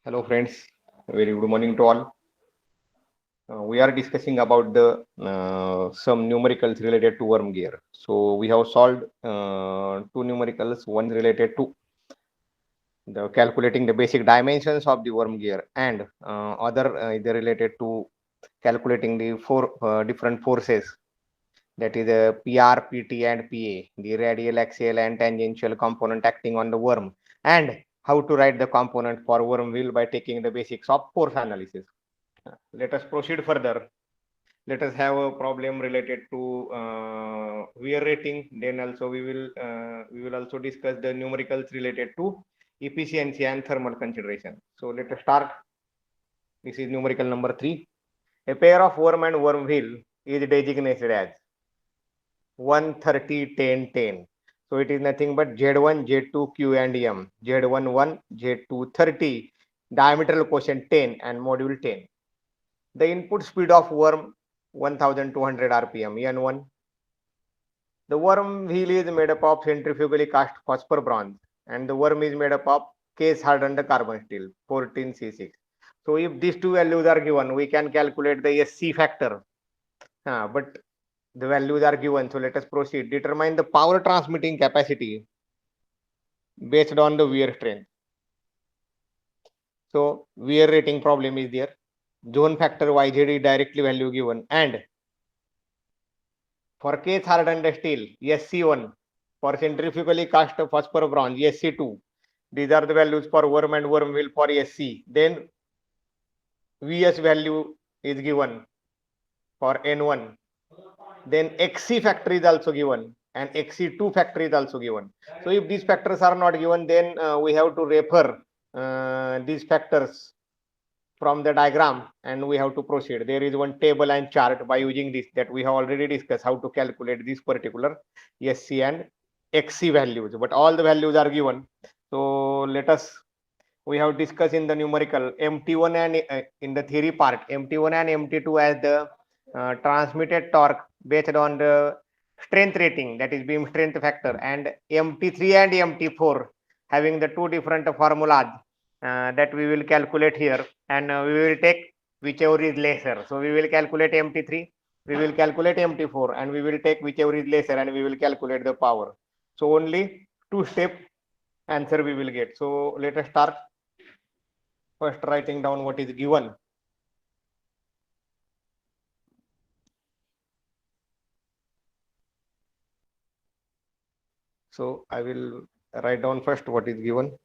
Hello friends, very good morning to all. We are discussing about the some numericals related to worm gear. So we have solved two numericals, one related to the calculating the basic dimensions of the worm gear and other is related to calculating the four different forces, that is PR, PT and PA, the radial, axial and tangential component acting on the worm, and how to write the component for worm wheel by taking the basics of force analysis. Let us proceed further. Let us have a problem related to wear rating. Then also we will also discuss the numericals related to efficiency and thermal consideration. So let us start. This is numerical number 3. A pair of worm and worm wheel is designated as 130, 10, 10. So it is nothing but Z1, Z2, Q and M. Z1 1, Z2 30, diametral quotient 10 and module 10. The input speed of worm 1200 rpm N1. The worm wheel is made up of centrifugally cast phosphor bronze and the worm is made up of case hardened carbon steel 14C6. So if these two values are given, we can calculate the SC factor. But the values are given, so let us proceed. Determine the power transmitting capacity based on the wear strength. So wear rating problem is there. Zone factor YZ is directly value given, and for case hardened steel SC1, for centrifugally cast phosphor bronze SC2. These are the values for worm and worm wheel for SC. Then VS value is given for N1. Then XC factor is also given and XC2 factor is also given. So if these factors are not given, then we have to refer these factors from the diagram and we have to proceed. There is one table and chart by using this that we have already discussed how to calculate this particular SC and XC values, but all the values are given. So let us, we have discussed in the numerical MT1 and in the theory part, MT1 and MT2 as the transmitted torque based on the strength rating, that is beam strength factor, and MT3 and MT4 having the two different formulas that we will calculate here, and we will take whichever is lesser. So we will calculate MT3, we will calculate MT4, and we will take whichever is lesser and we will calculate the power. So only two-step answer we will get. So let us start. First, writing down what is given. So I will write down first what is given.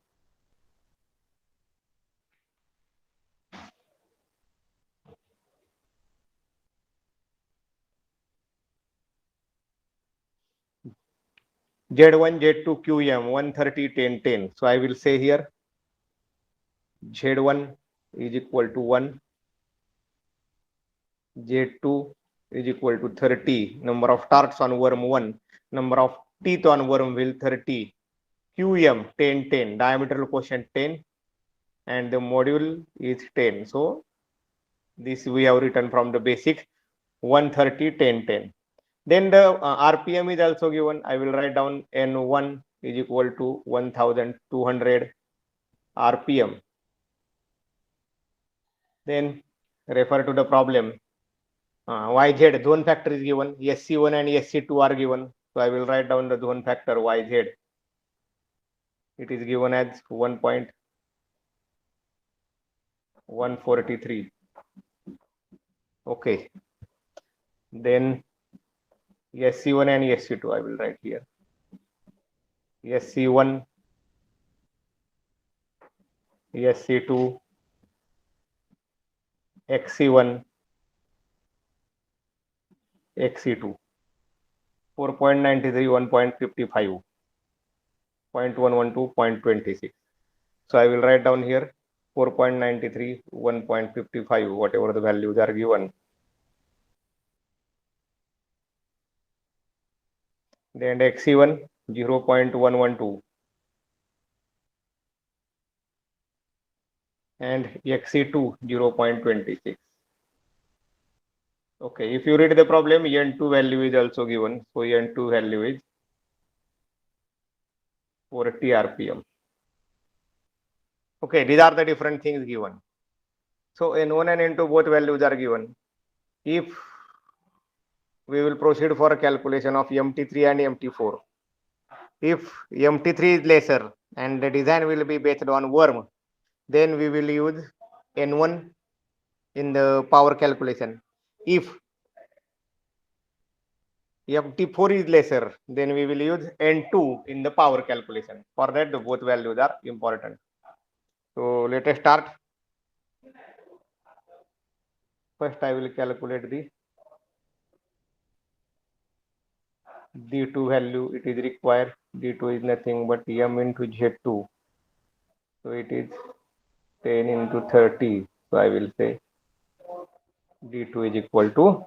Z1, Z2, QM 130, 10, 10. So I will say here Z1 is equal to 1, Z2 is equal to 30, number of starts on worm 1, number of teeth on worm wheel 30, QM 10, 10, diametral quotient 10, and the module is 10. So this we have written from the basic 130, 10, 10. Then the RPM is also given. I will write down N1 is equal to 1200 RPM. Then refer to the problem. YZ zone factor is given. SC1 and SC2 are given. So I will write down the zone factor YZ. It is given as 1.143. Okay. Then SC1 and SC2 I will write here. SC1, SC2, XC1, XC2, 4.93, 1.55, 0.112, 0.26. So I will write down here 4.93, 1.55, whatever the values are given. Then XC1 0.112 and XC2 0.26. Okay, if you read the problem, N2 value is also given. So N2 value is 40 RPM. Okay, these are the different things given. So N1 and N2 both values are given. If we will proceed for a calculation of MT3 and MT4. If MT3 is lesser and the design will be based on worm, then we will use N1 in the power calculation. If MT4 is lesser, then we will use N2 in the power calculation. For that, the both values are important. So let us start. First, I will calculate the D2 value. It is required. D2 is nothing but M into Z2. So it is 10 into 30. So I will say D2 is equal to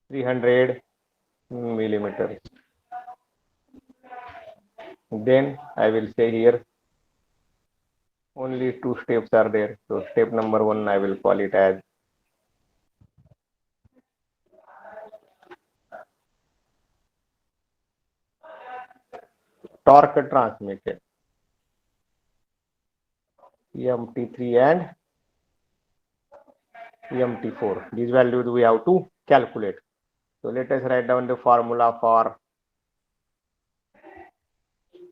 300 millimeters. Then I will say here only two steps are there. So step number 1, I will call it as torque transmitted. MT3 and MT4. These values we have to calculate. So let us write down the formula for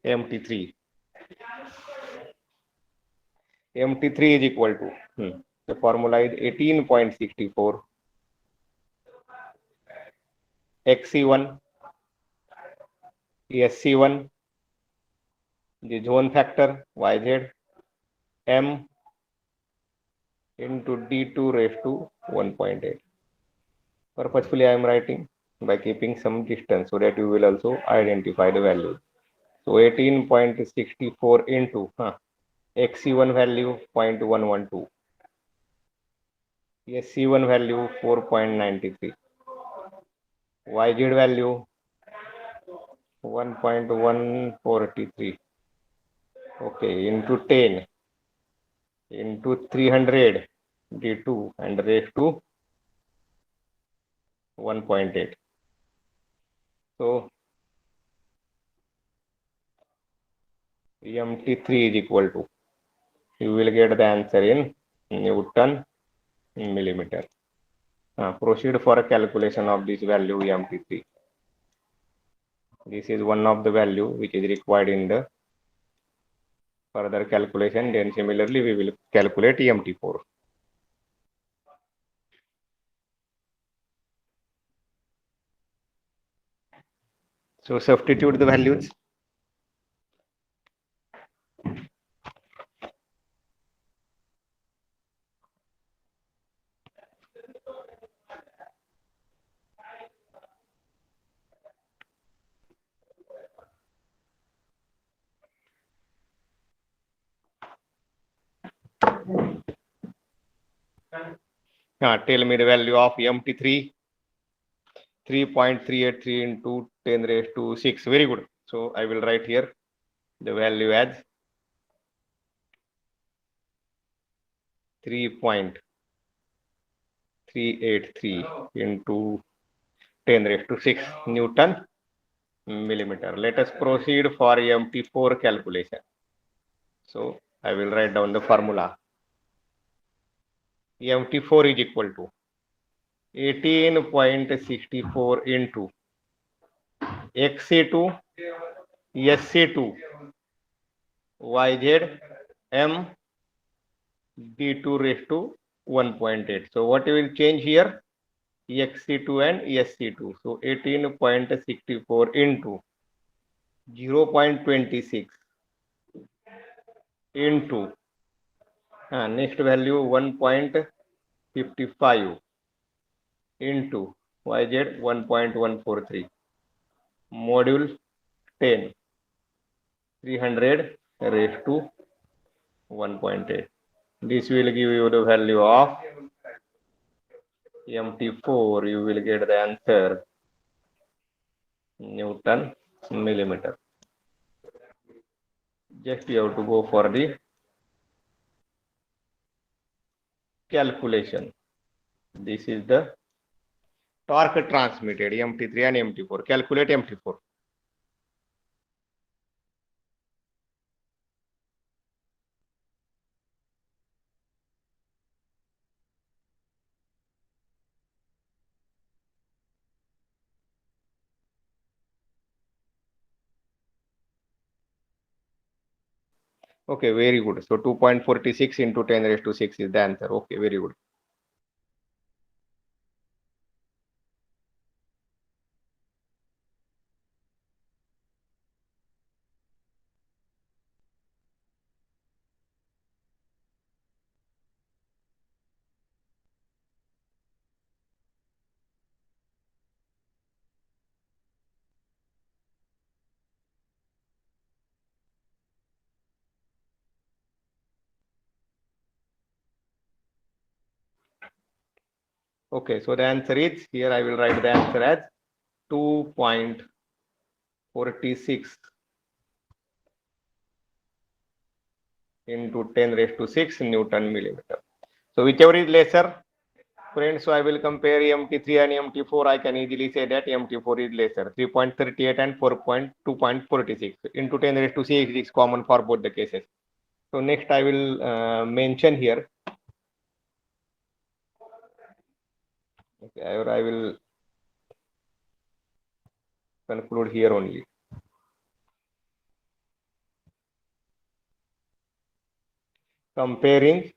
MT3. MT3 is equal to, the formula is 18.64 XC1 SC1, the zone factor YZ, M into D2 raised to 1.8. Purposefully I am writing by keeping some distance so that you will also identify the value. So 18.64 into XC1 value 0.112, SC1 value 4.93, YZ value 1.143. Okay, into 10 into 300 D2 and raised to 1.8. So MT3 is equal to, you will get the answer in Newton millimeter. Proceed for a calculation of this value MT3. This is one of the value which is required in the further calculation. Then similarly we will calculate MT4. So substitute the values. Tell me the value of MT3. 3.383 into 10 raised to 6. Very good. So I will write here the value as 3.383 into 10 raised to 6 Newton millimeter. Let us proceed for MT4 calculation. So I will write down the formula. MT4 is equal to 18.64 into XC2 SC2 YZ M D2 raised to 1.8. So what you will change here? XC2 and SC2. So 18.64 into 0.26 into next value 1.55 into YZ 1.143 module 10 300 raised to 1.8. This will give you the value of MT4. You will get the answer Newton millimeter. Just you have to go for the calculation. This is the torque transmitted MT3 and MT4. Calculate MT4. Okay, very good. So 2.46 into 10 raised to 6 is the answer. Okay, very good. Okay, so the answer is here I will write the answer as 2.46 into 10 raised to 6 Newton millimeter. So whichever is lesser, friends, so I will compare EMT3 and EMT4. I can easily say that EMT4 is lesser, 3.38 and 2.46 into 10 raised to 6 is common for both the cases. So next I will mention here. Okay, I will conclude here only. Comparing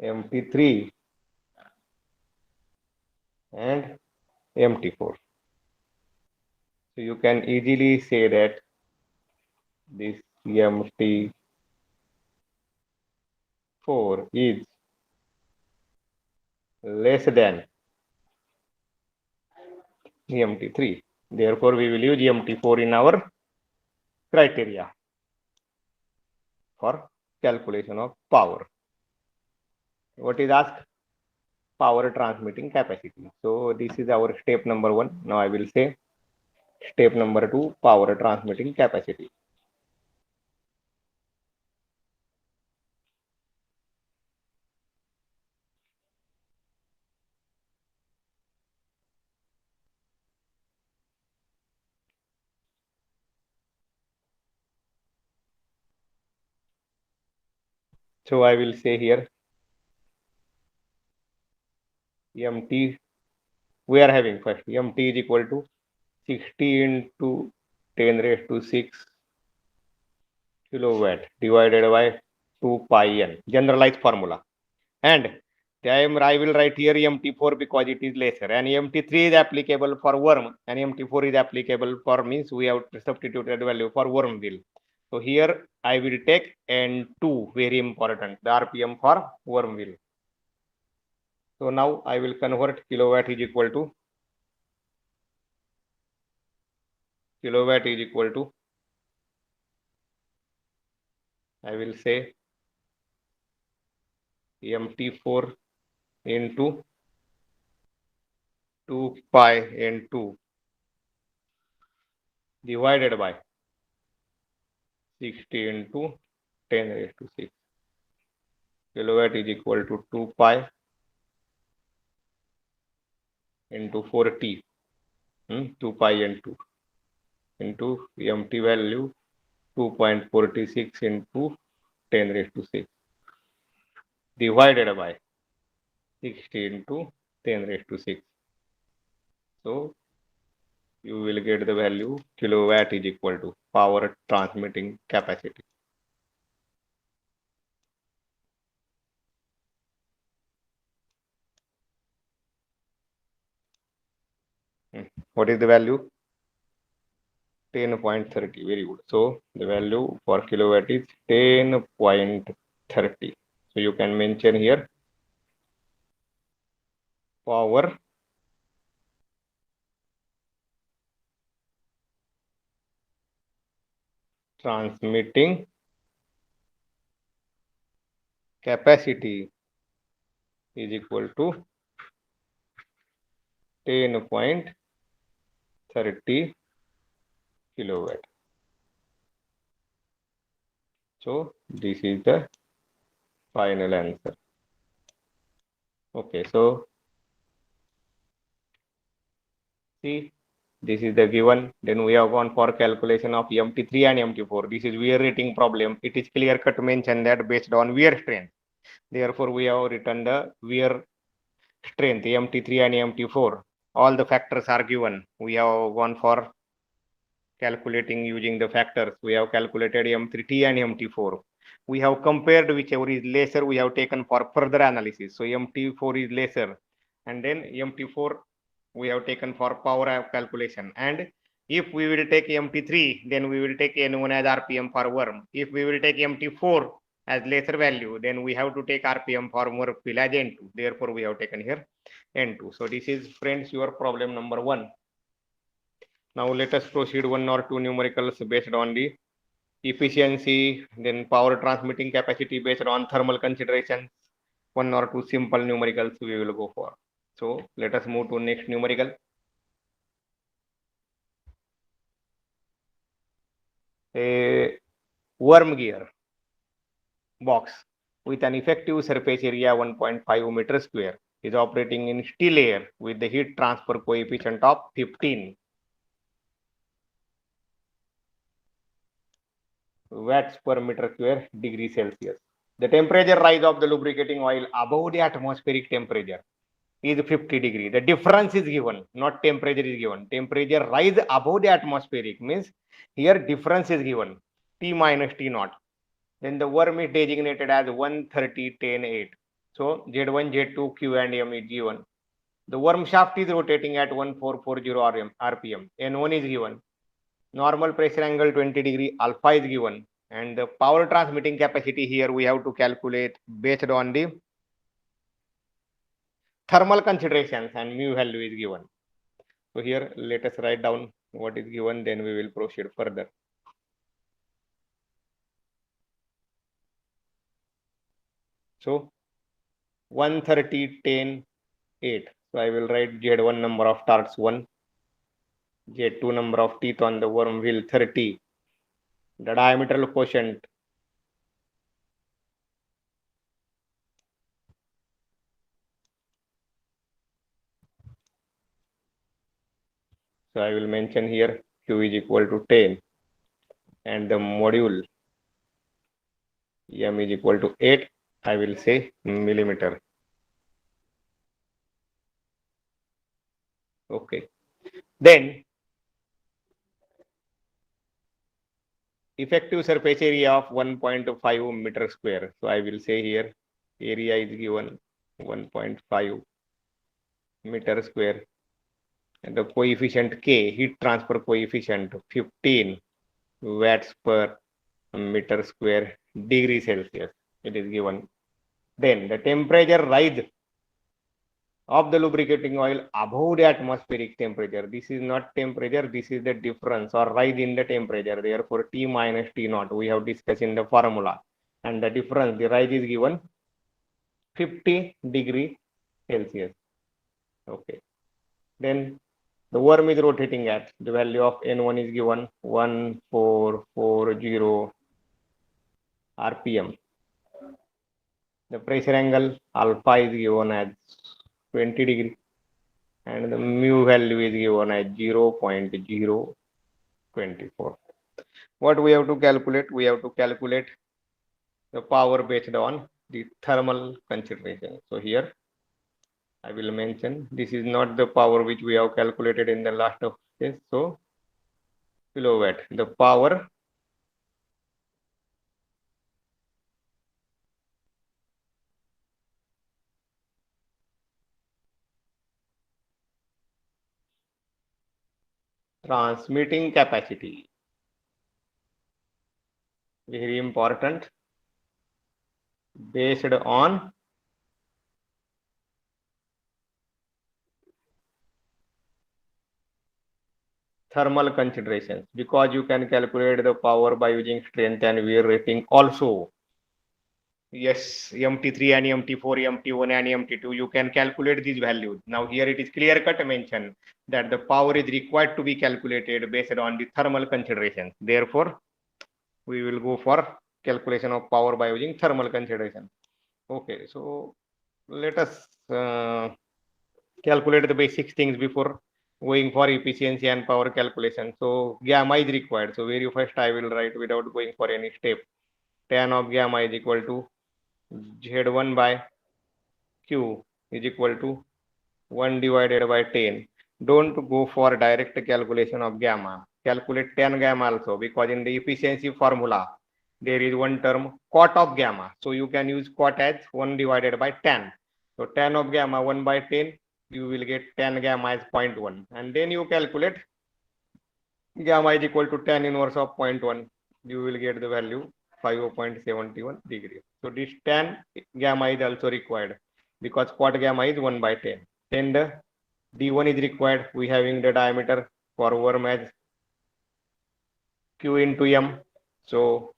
MT3 and MT4. So you can easily say that this MT4 is less than EMT3. Therefore, we will use EMT4 in our criteria for calculation of power. What is asked? Power transmitting capacity. So this is our step number 1. Now I will say step number 2, power transmitting capacity. So I will say here MT, we are having first MT is equal to 60 into 10 raised to 6 kilowatt divided by 2 pi n, generalized formula. And I will write here EMT4 because it is lesser, and EMT3 is applicable for worm, and EMT4 is applicable for, means we have substituted value for worm wheel. So here I will take N2, very important, the RPM for worm wheel. So now I will convert kilowatt is equal to I will say EMT4 into 2 pi N2 divided by 60 into 10 raised to 6. Kilowatt is equal to 2 pi into 4t, 2 pi N2 into EMT value 2.46 into 10 raised to 6 divided by 60 into 10 raised to 6. So you will get the value kilowatt is equal to power transmitting capacity. What is the value? 10.30. Very good. So the value for kilowatt is 10.30. So you can mention here power transmitting capacity is equal to 10.30 kilowatt. So this is the final answer. Okay, so see, this is the given. Then we have gone for calculation of EMT3 and EMT4. This is wear rating problem. It is clear cut mentioned that based on wear strength. Therefore, we have written the wear strength EMT3 and EMT4. All the factors are given. We have gone for calculating using the factors. We have calculated M3T and MT4. We have compared whichever is lesser, we have taken for further analysis. So MT4 is lesser, and then MT4 we have taken for power calculation. And if we will take MT3, then we will take N1 as RPM for worm. If we will take MT4 as lesser value, then we have to take RPM for worm fill as N2. Therefore, we have taken here N2. So this is, friends, your problem number 1. Now let us proceed 1 or 2 numericals based on the efficiency, then power transmitting capacity based on thermal considerations. 1 or 2 simple numericals we will go for. So let us move to next numerical. A worm gear box with an effective surface area 1.5 meter square is operating in still air with the heat transfer coefficient of 15 watts per meter square degree Celsius. The temperature rise of the lubricating oil above the atmospheric temperature is 50 degree. The difference is given, not temperature is given. Temperature rise above the atmospheric means here difference is given, T minus T naught. Then the worm is designated as 130, 10, 8. So Z1, Z2, Q and M is given. The worm shaft is rotating at 1440 RPM. N1 is given. Normal pressure angle 20 degree, alpha is given. And the power transmitting capacity here we have to calculate based on the thermal considerations, and mu value is given. So here let us write down what is given, then we will proceed further. So 130, 10, 8. So I will write Z1 number of turns 1, Z2 number of teeth on the worm wheel 30, the diametral quotient so I will mention here Q is equal to 10 and the module M is equal to 8. I will say millimeter. Okay. Then effective surface area of 1.5 meter square. So I will say here area is given 1.5 meter square and the coefficient K, heat transfer coefficient 15 watts per meter square degree Celsius. It is given. Then the temperature rise of the lubricating oil above the atmospheric temperature. This is not temperature, this is the difference or rise in the temperature. Therefore, T minus T naught we have discussed in the formula. And the difference, the rise is given 50 degree Celsius. Okay. Then the worm is rotating at the value of N1 is given 1440 RPM. The pressure angle alpha is given as 20 degree and the mu value is given as 0.024. What we have to calculate? We have to calculate the power based on the thermal consideration. So here I will mention this is not the power which we have calculated in the last of this. So kilowatt, the power transmitting capacity, very important, based on thermal considerations, because you can calculate the power by using strength and wear rating also. Yes, MT3 and MT4, MT1 and MT2, you can calculate these values. Now here it is clear cut mention that the power is required to be calculated based on the thermal considerations. Therefore, we will go for calculation of power by using thermal consideration. Okay, so let us calculate the basic things before going for efficiency and power calculation. So gamma is required. So very first I will write without going for any step. Tan of gamma is equal to Z1 by Q is equal to 1 divided by 10. Don't go for direct calculation of gamma. calculate tan gamma also, because in the efficiency formula there is one term cot of gamma. So you can use cot as 1 divided by tan. So tan of gamma 1 by 10, you will get tan gamma as 0.1, and then you calculate gamma is equal to tan inverse of 0.1. You will get the value 5.71 degree. So this tan gamma is also required because cot gamma is 1 by 10. Then the D1 is required. We having the diameter for worm as Q into M. So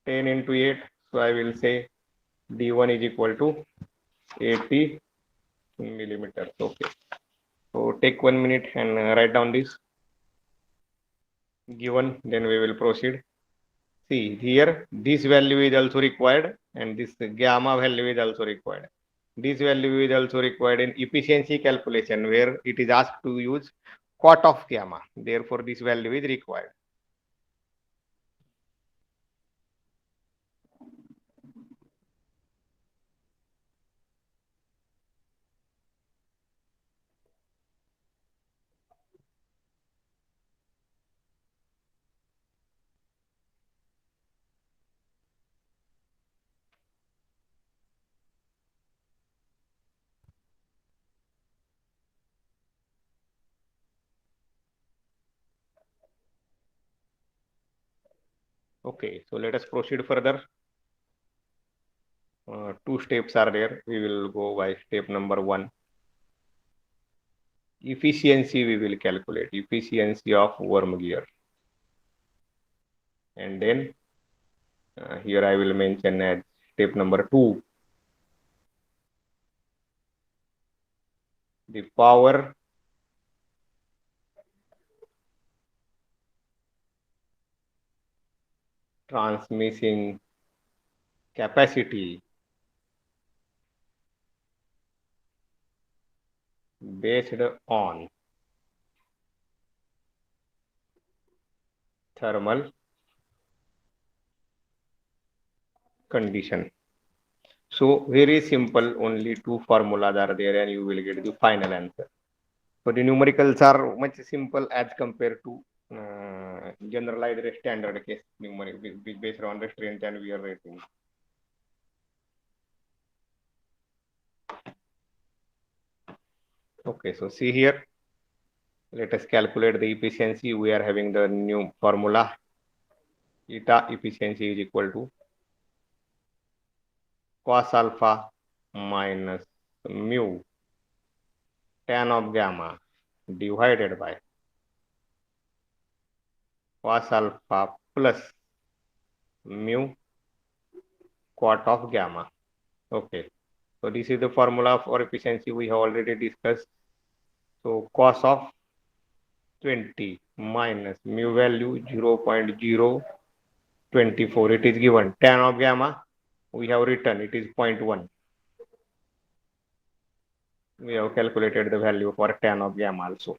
10 into 8. So I will say D1 is equal to 80 millimeters. Okay. So take 1 minute and write down this given, then we will proceed. See here, this value is also required and this gamma value is also required. This value is also required in efficiency calculation where it is asked to use cot of gamma. Therefore, this value is required. Okay, so let us proceed further. Two steps are there. We will go by step number 1. Efficiency we will calculate. Efficiency of worm gear. And then here I will mention as step number 2. The power transmission capacity based on thermal condition. So very simple, only two formulas are there and you will get the final answer. So the numericals are much simple as compared to generalized standard case numeric based on the strength and wear rating. Okay, so see here, let us calculate the efficiency. We are having the new formula. Eta efficiency is equal to cos alpha minus mu tan of gamma divided by cos alpha plus mu cot of gamma. Okay, so this is the formula for efficiency we have already discussed. So cos of 20 minus mu value 0.024, it is given. Tan of gamma we have written, it is 0.1. We have calculated the value for tan of gamma also.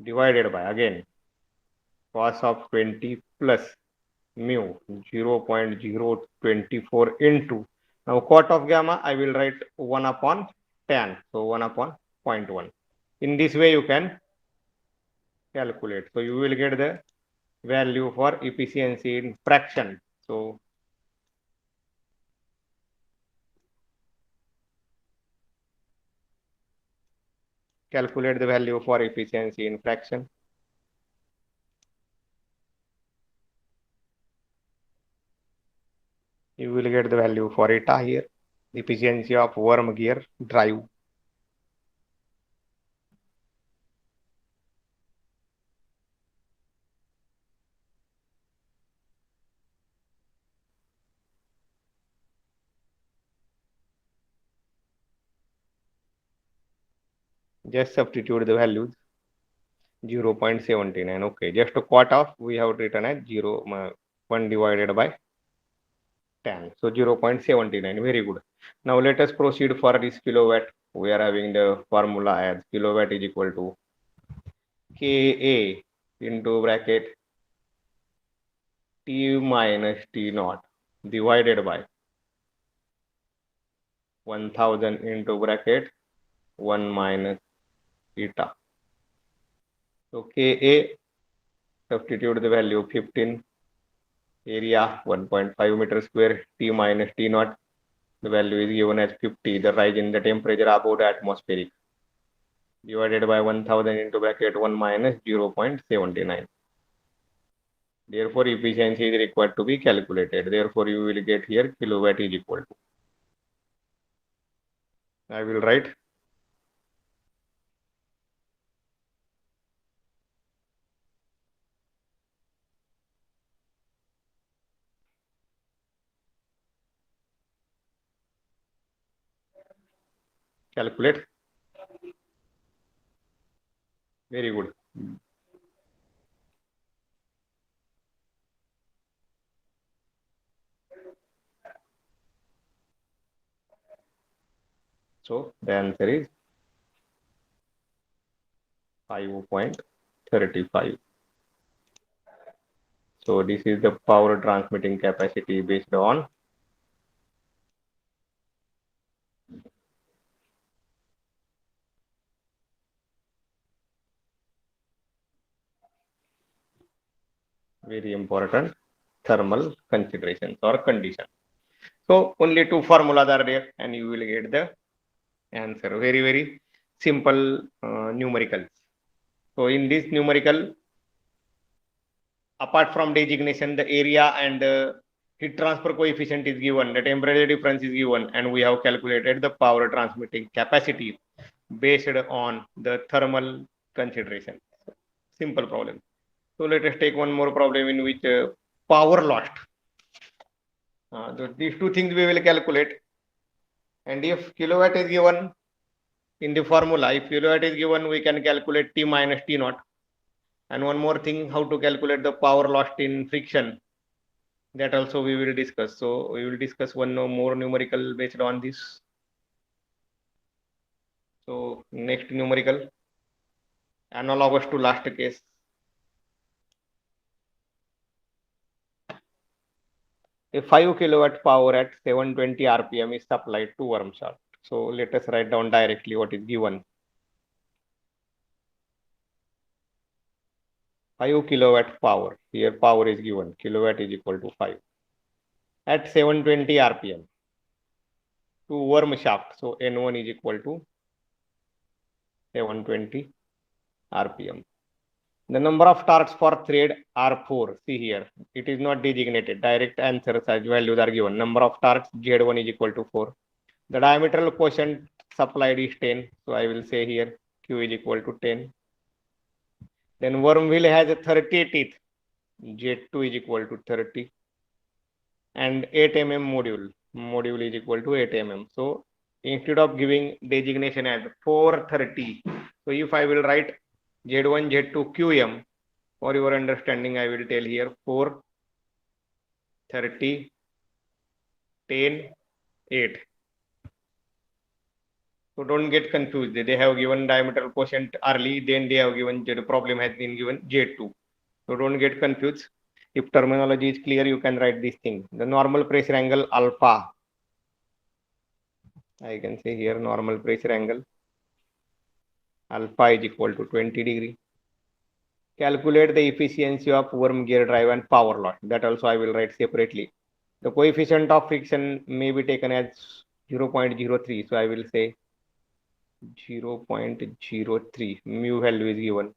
Divided by again cos of 20 plus mu 0.024 into, now cot of gamma I will write 1 upon tan, so 1 upon 0.1. In this way you can calculate. So you will get the value for efficiency in fraction. So calculate the value for efficiency in fraction. You will get the value for eta here. Efficiency of worm gear drive. Just substitute the values. 0.79. Okay, just to cut off, we have written as 1 divided by 10. So 0.79. Very good. Now let us proceed for this kilowatt. We are having the formula as kilowatt is equal to Ka into bracket T minus T naught divided by 1000 into bracket 1 minus eta. So Ka, substitute the value 15, area 1.5 meter square, T minus T naught. The value is given as 50, the rise in the temperature above the atmospheric, divided by 1000 into bracket 1 minus 0.79. Therefore, efficiency is required to be calculated. Therefore, you will get here kilowatt is equal to. I will write calculate. Very good. So the answer is 5.35. So this is the power transmitting capacity based on very important thermal considerations or conditions. So only two formulas are there and you will get the answer. Very, very simple numericals. So in this numerical, apart from designation, the area and the heat transfer coefficient is given, the temperature difference is given, and we have calculated the power transmitting capacity based on the thermal consideration. Simple problem. So let us take one more problem in which power lost. These two things we will calculate. And if kilowatt is given in the formula, if kilowatt is given, we can calculate T minus T naught. And one more thing, how to calculate the power lost in friction. That also we will discuss. So we will discuss one more numerical based on this. So next numerical, analogous to last case. A 5 kilowatt power at 720 RPM is supplied to worm shaft. So let us write down directly what is given. 5 kilowatt power. Here power is given. Kilowatt is equal to 5. At 720 RPM to worm shaft. So N1 is equal to 720 RPM. The number of torques for thread are 4. See here, it is not designated. Direct answers as values are given. Number of torques Z1 is equal to 4. The diametral quotient supplied is 10. So I will say here Q is equal to 10. Then worm wheel has 30 teeth. Z2 is equal to 30. And 8 mm module. Module is equal to 8 mm. So instead of giving designation as 430, so if I will write Z1, Z2, QM, for your understanding, I will tell here 4, 30, 10, 8. So don't get confused. They have given diameter quotient early, then they have given Z, problem has been given Z2. So don't get confused. If terminology is clear, you can write this thing. The normal pressure angle alpha. I can say here normal pressure angle alpha is equal to 20 degree. Calculate the efficiency of worm gear drive and power loss. That also I will write separately. The coefficient of friction may be taken as 0.03. So I will say 0.03. Mu value is given.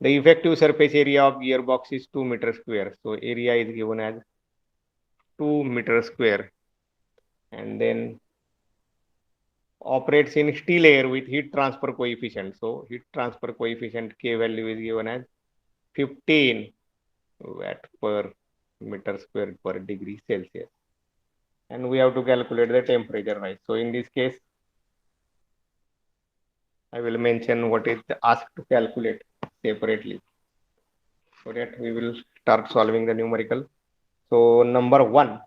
The effective surface area of gearbox is 2 meter square. So area is given as 2 meter square. And then operates in steel air with heat transfer coefficient. So heat transfer coefficient K value is given as 15 watt per meter square per degree Celsius. And we have to calculate the temperature rise. So in this case, I will mention what is asked to calculate separately so that we will start solving the numerical. So number 1,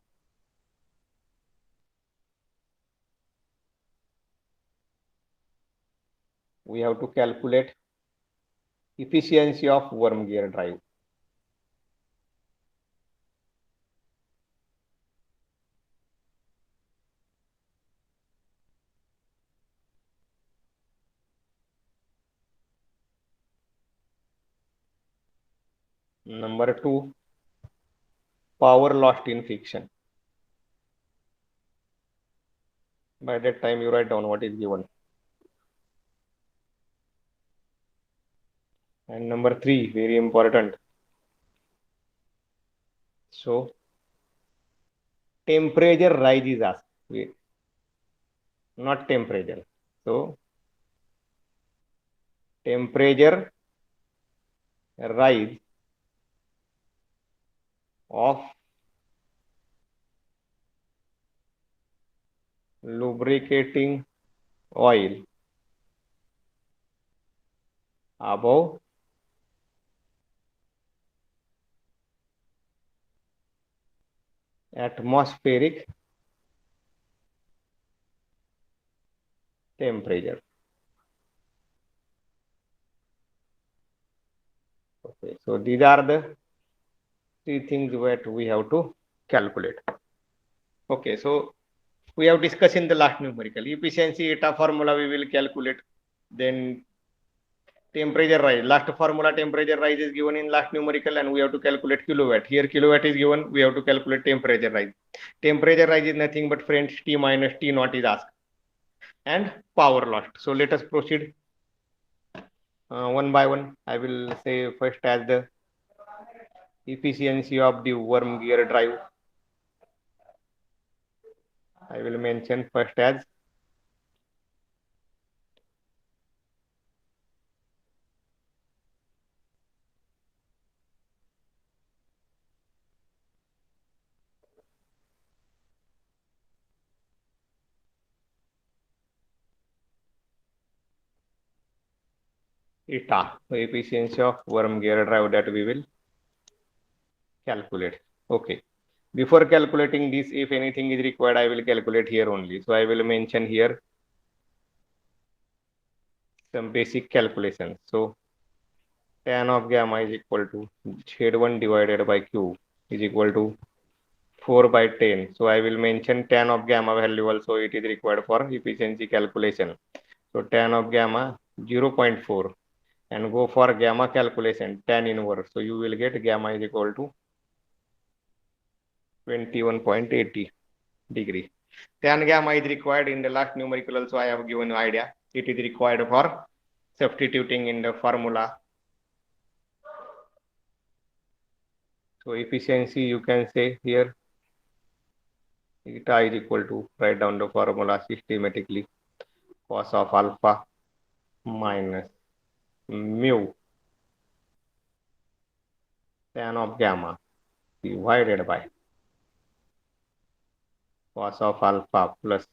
we have to calculate efficiency of worm gear drive. Number 2, power lost in friction. By that time you write down what is given. And number 3, very important. So temperature rise is asked. Wait, not temperature. So temperature rise of lubricating oil above atmospheric temperature. Okay, so these are the 3 things that we have to calculate. Okay, so we have discussed in the last numerical efficiency eta formula we will calculate. Then temperature rise, last formula temperature rise is given in last numerical and we have to calculate kilowatt. Here kilowatt is given, we have to calculate temperature rise. Temperature rise is nothing but friends T minus T naught is asked, and power lost. So let us proceed one by one. I will say first as the efficiency of the worm gear drive. I will mention first as eta, so efficiency of worm gear drive that we will calculate. Okay. Before calculating this, if anything is required, I will calculate here only. So I will mention here some basic calculations. So tan of gamma is equal to Z1 divided by Q is equal to 4 by 10. So I will mention tan of gamma value also, it is required for efficiency calculation. So tan of gamma 0.4 and go for gamma calculation tan inverse. So you will get gamma is equal to 21.80 degree. Tan gamma is required in the last numerical also I have given idea. It is required for substituting in the formula. So efficiency you can say here eta is equal to, write down the formula systematically, cos of alpha minus mu tan of gamma divided by cos of alpha plus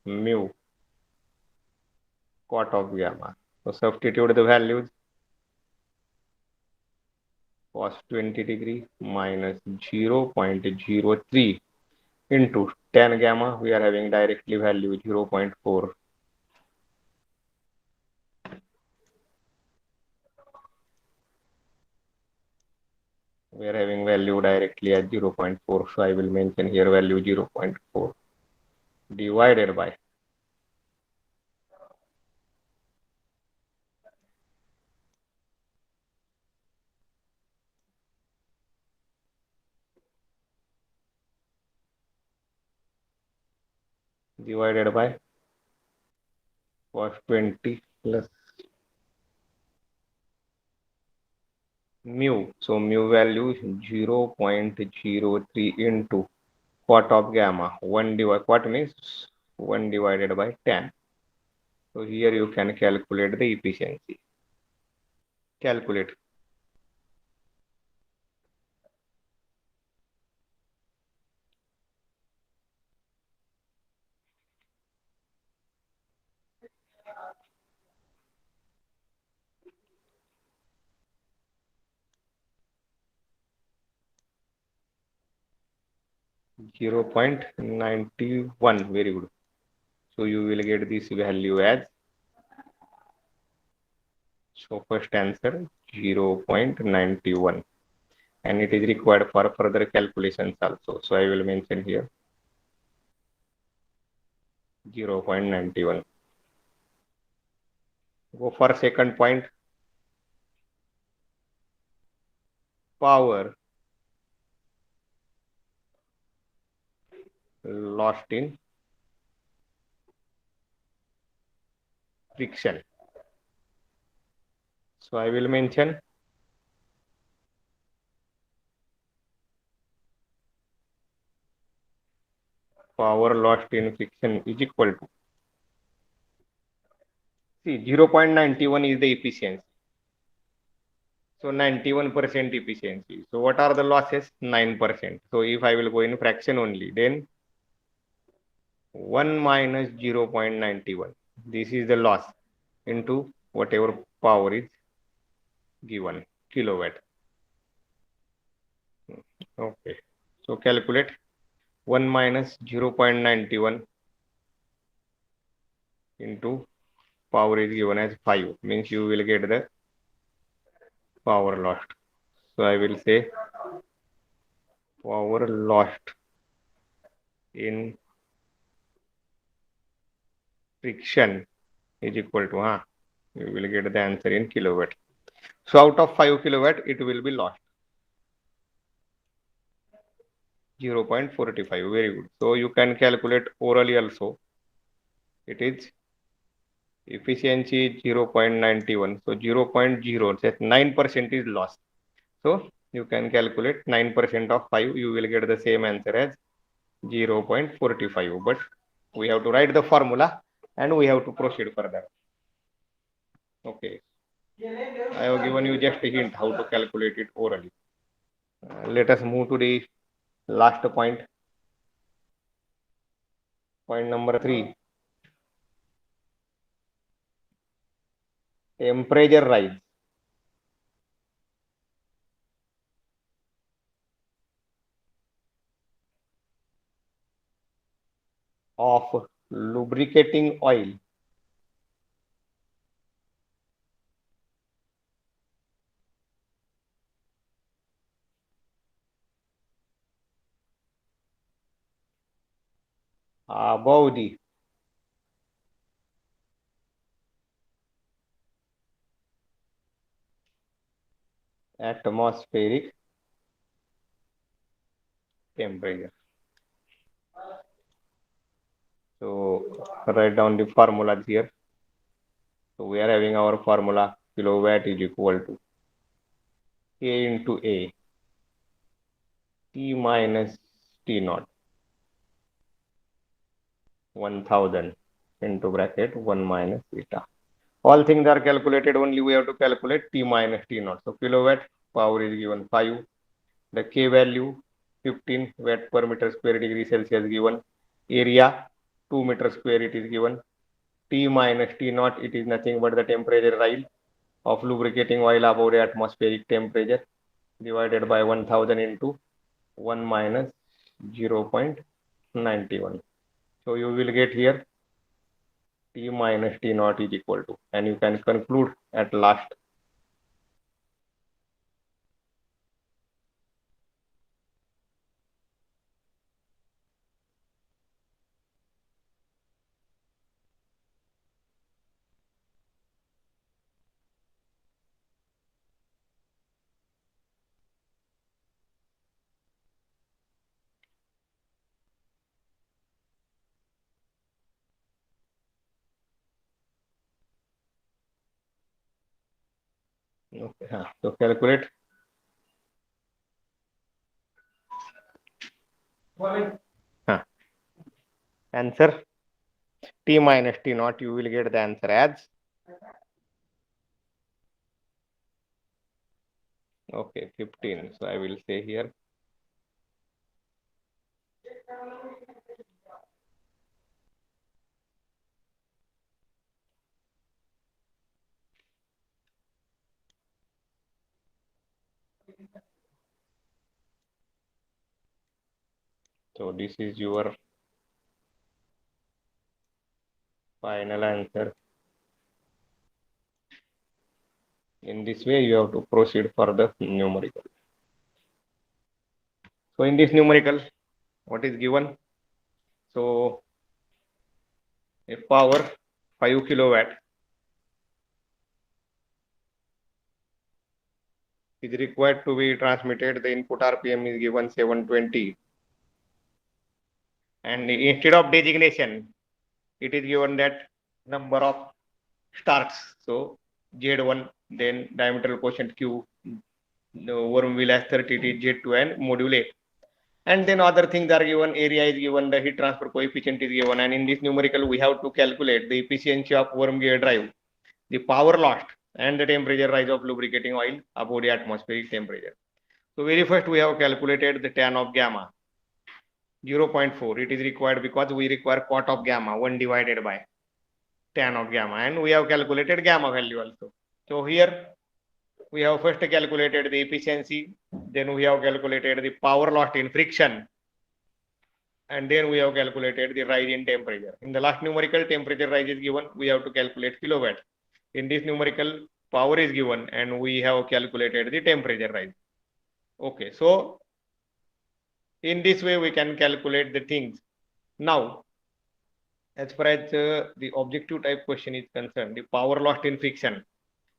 mu cot of gamma. So substitute the values, cos 20 degree minus 0.03 into tan gamma, we are having directly value 0.4. We are having value directly at 0.4. So I will mention here value 0.4 divided by cos 20 plus mu. So mu value 0.03 into cot of gamma. 1 divided, cot means 1 divided by tan. So here you can calculate the efficiency. Calculate. Zero 0.91. Very good. So you will get this value as, so first answer 0.91, and it is required for further calculations also. So I will mention here 0.91. Go for second point. power lost in friction. So I will mention power lost in friction is equal to, see, 0.91 is the efficiency. So 91% efficiency. So what are the losses? 9%. So if I will go in fraction only, then 1 minus 0.91. This is the loss into whatever power is given, kilowatt. Okay. So calculate 1 minus 0.91 into power is given as 5, means you will get the power lost. So I will say power lost in friction is equal to, you will get the answer in kilowatt. So out of 5 kilowatt, it will be lost 0.45. Very good. So you can calculate orally also. It is efficiency 0.91. So 0.0, that's 9% is lost. So you can calculate 9% of 5, you will get the same answer as 0.45. But we have to write the formula and we have to proceed further. Okay. I have given you just a hint how to calculate it orally. Let us move to the last point. Point number 3. Temperature rise of lubricating oil above the atmospheric temperature. So write down the formulas here. So we are having our formula, kilowatt is equal to K into A, T minus T naught, 1000 into bracket 1 minus eta. All things are calculated, only we have to calculate T minus T naught. So kilowatt power is given 5, the K value 15 watt per meter square degree Celsius given, area 2 meter square it is given, T minus T naught, it is nothing but the temperature rise of lubricating oil above the atmospheric temperature divided by 1000 into 1 minus 0.91. So you will get here T minus T naught is equal to, and you can conclude at last. Okay, so calculate. Answer T minus T naught, you will get the answer as, okay, 15. So I will say here so this is your final answer. In this way, you have to proceed for the numerical. So in this numerical, what is given? So a power 5 kilowatt is required to be transmitted. The input RPM is given 720. And instead of designation, it is given that number of starts. So Z1, then diameter quotient Q, the worm wheel has 30, it is Z2 and module A. And then other things are given, area is given, the heat transfer coefficient is given, and in this numerical we have to calculate the efficiency of worm gear drive, the power lost, and the temperature rise of lubricating oil above the atmospheric temperature. So very first we have calculated the tan of gamma, 0.4. It is required because we require cot of gamma, 1 divided by tan of gamma, and we have calculated gamma value also. So here we have first calculated the efficiency, then we have calculated the power lost in friction, and then we have calculated the rise in temperature. In the last numerical, temperature rise is given, we have to calculate kilowatt. In this numerical, power is given, and we have calculated the temperature rise. Okay, so in this way we can calculate the things. Now, as far as the objective type question is concerned, the power lost in friction,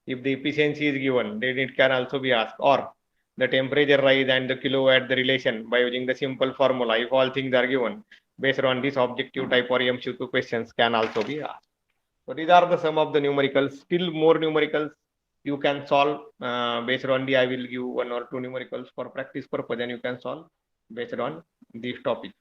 if the efficiency is given, then it can also be asked, or the temperature rise and the kilowatt, the relation by using the simple formula, if all things are given based on this objective type or MCQ questions can also be asked. So these are the sum of the numericals. Still more numericals you can solve based on the, I will give 1 or 2 numericals for practice purpose, and you can solve based on this topic.